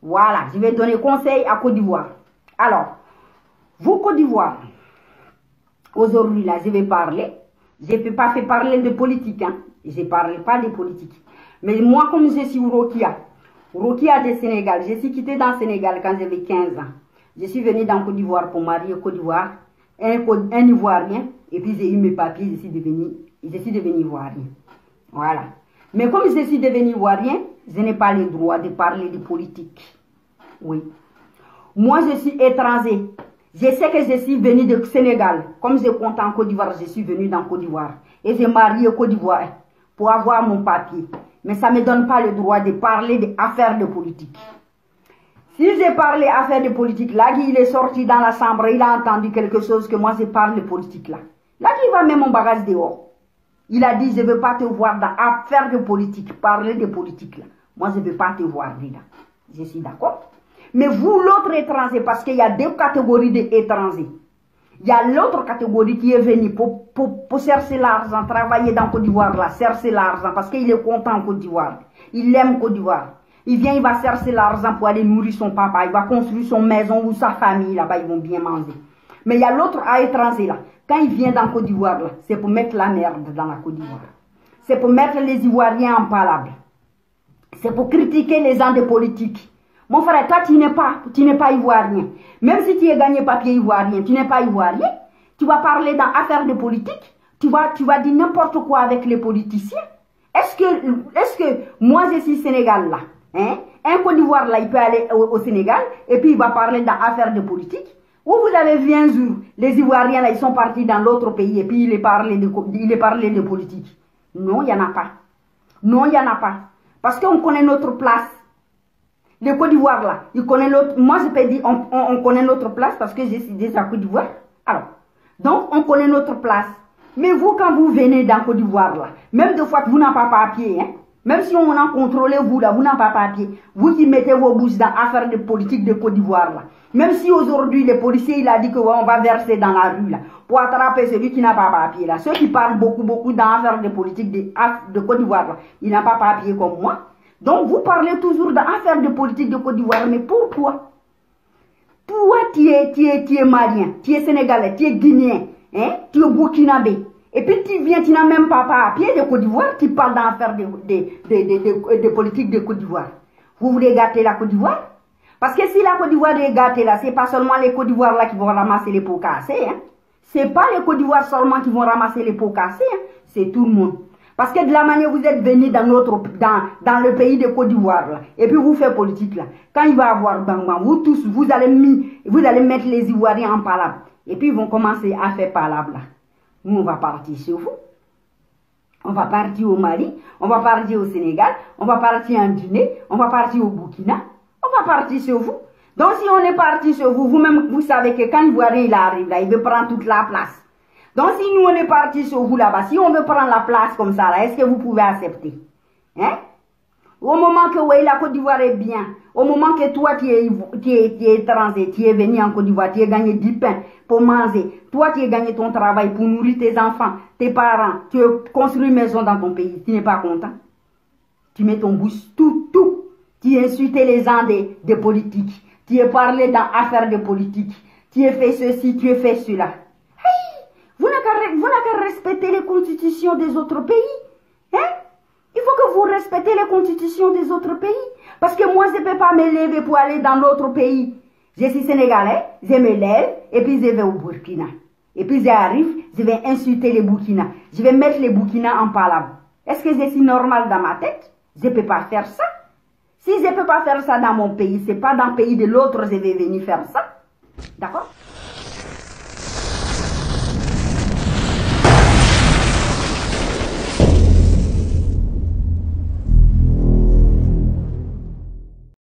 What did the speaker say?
Voilà, je vais donner conseil à Côte d'Ivoire. Alors, vous, Côte d'Ivoire, aujourd'hui, là, je vais parler. Je ne peux pas faire parler de politique, hein. Je ne parle pas de politique. Mais moi, comme je suis Rokia du Sénégal, je suis quitté dans le Sénégal quand j'avais 15 ans. Je suis venu dans Côte d'Ivoire pour marier Côte d'Ivoire, un Ivoirien, et puis j'ai eu mes papiers, je suis devenu Ivoirien. Voilà. Mais comme je suis devenu Ivoirien, je n'ai pas le droit de parler de politique. Oui. Moi, je suis étranger. Je sais que je suis venu du Sénégal. Comme je compte en Côte d'Ivoire, je suis venu dans Côte d'Ivoire. Et j'ai marié Côte d'Ivoire pour avoir mon papier. Mais ça ne me donne pas le droit de parler d'affaires de politique. Si j'ai parlé d'affaires de politique, là, il est sorti dans la chambre, il a entendu quelque chose que moi, je parle de politique, là. Là, il va mettre mon bagage dehors. Il a dit, je ne veux pas te voir dans affaires de politique, parler de politique, là. Moi, je ne veux pas te voir là. Je suis d'accord. Mais vous, l'autre étranger, parce qu'il y a deux catégories d'étrangers. Il y a l'autre catégorie qui est venue pour chercher l'argent, travailler dans Côte d'Ivoire, là, chercher l'argent, parce qu'il est content en Côte d'Ivoire. Il aime Côte d'Ivoire. Il vient, il va chercher l'argent pour aller nourrir son papa, il va construire son maison ou sa famille, là-bas, ils vont bien manger. Mais il y a l'autre étranger, là. Quand il vient dans Côte d'Ivoire, là, c'est pour mettre la merde dans la Côte d'Ivoire. C'est pour mettre les Ivoiriens en palabre. C'est pour critiquer les gens de politique. Mon frère, toi, tu n'es pas ivoirien. Même si tu as gagné papier ivoirien, tu n'es pas ivoirien. Tu vas parler dans affaires de politique. Tu vas dire n'importe quoi avec les politiciens. Est-ce que moi, je suis Sénégal là, hein? Un Côte d'Ivoire là, il peut aller au Sénégal et puis il va parler dans affaires de politique. Ou vous avez vu un jour, les Ivoiriens là, ils sont partis dans l'autre pays et puis il est parlé de politique. Non, il n'y en a pas. Non, il n'y en a pas. Parce qu'on connaît notre place. Le Côte d'Ivoire là, il connaît l'autre. Moi je peux dire, on connaît notre place parce que je suis déjà à Côte d'Ivoire. Alors, donc on connaît notre place. Mais vous, quand vous venez dans Côte d'Ivoire là, même des fois que vous n'avez pas papier, hein, même si on a contrôlé vous là, vous n'avez pas papier, vous qui mettez vos bouches dans l'affaire de politique de Côte d'Ivoire là, même si aujourd'hui le policier il a dit que ouais, on va verser dans la rue là, pour attraper celui qui n'a pas papier là, ceux qui parlent beaucoup dans l'affaire de politique de Côte d'Ivoire là, il n'a pas papier comme moi. Donc vous parlez toujours d'affaires de politique de Côte d'Ivoire, mais pourquoi? Toi tu es malien, tu es sénégalais, tu es guinéen, hein? Tu es burkinabé. Et puis tu viens, tu n'as même pas papier de Côte d'Ivoire, tu parles d'affaires de politique de Côte d'Ivoire. Vous voulez gâter la Côte d'Ivoire? Parce que si la Côte d'Ivoire est gâtée là, c'est pas seulement les Côte d'Ivoire là qui vont ramasser les pots cassés, hein? C'est pas les Côte d'Ivoire seulement qui vont ramasser les pots cassés, hein? C'est tout le monde. Parce que de la manière vous êtes venu dans le pays de Côte d'Ivoire là, et puis vous faites politique là, quand il va avoir bang bang, vous tous, vous allez mettre les Ivoiriens en palabre. Et puis ils vont commencer à faire palabre là. Nous on va partir chez vous. On va partir au Mali, on va partir au Sénégal, on va partir en Guinée, on va partir au Burkina, on va partir chez vous. Donc si on est parti chez vous, vous-même vous savez que quand l'Ivoirien il arrive là, il veut prendre toute la place. Donc si nous on est parti sur vous là-bas, si on veut prendre la place comme ça là, est-ce que vous pouvez accepter? Hein? Au moment que ouais, la Côte d'Ivoire est bien, au moment que toi tu es étranger, tu es venu en Côte d'Ivoire, tu as gagné du pain pour manger, toi tu as gagné ton travail pour nourrir tes enfants, tes parents, tu as construit une maison dans ton pays, tu n'es pas content? Tu mets ton bouche, tout, tu as insulté les gens de politique, tu as parlé dans affaires de politique, tu as fait ceci, tu as fait cela. Vous n'avez qu'à respecter les constitutions des autres pays. Hein? Il faut que vous respectez les constitutions des autres pays. Parce que moi, je ne peux pas me lever pour aller dans l'autre pays. Je suis sénégalais, je me lève, et puis je vais au Burkina. Et puis j'arrive, je vais insulter les Burkina. Je vais mettre les Burkina en palabre. Est-ce que je suis normal dans ma tête? Je ne peux pas faire ça. Si je ne peux pas faire ça dans mon pays, ce n'est pas dans le pays de l'autre que je vais venir faire ça. D'accord?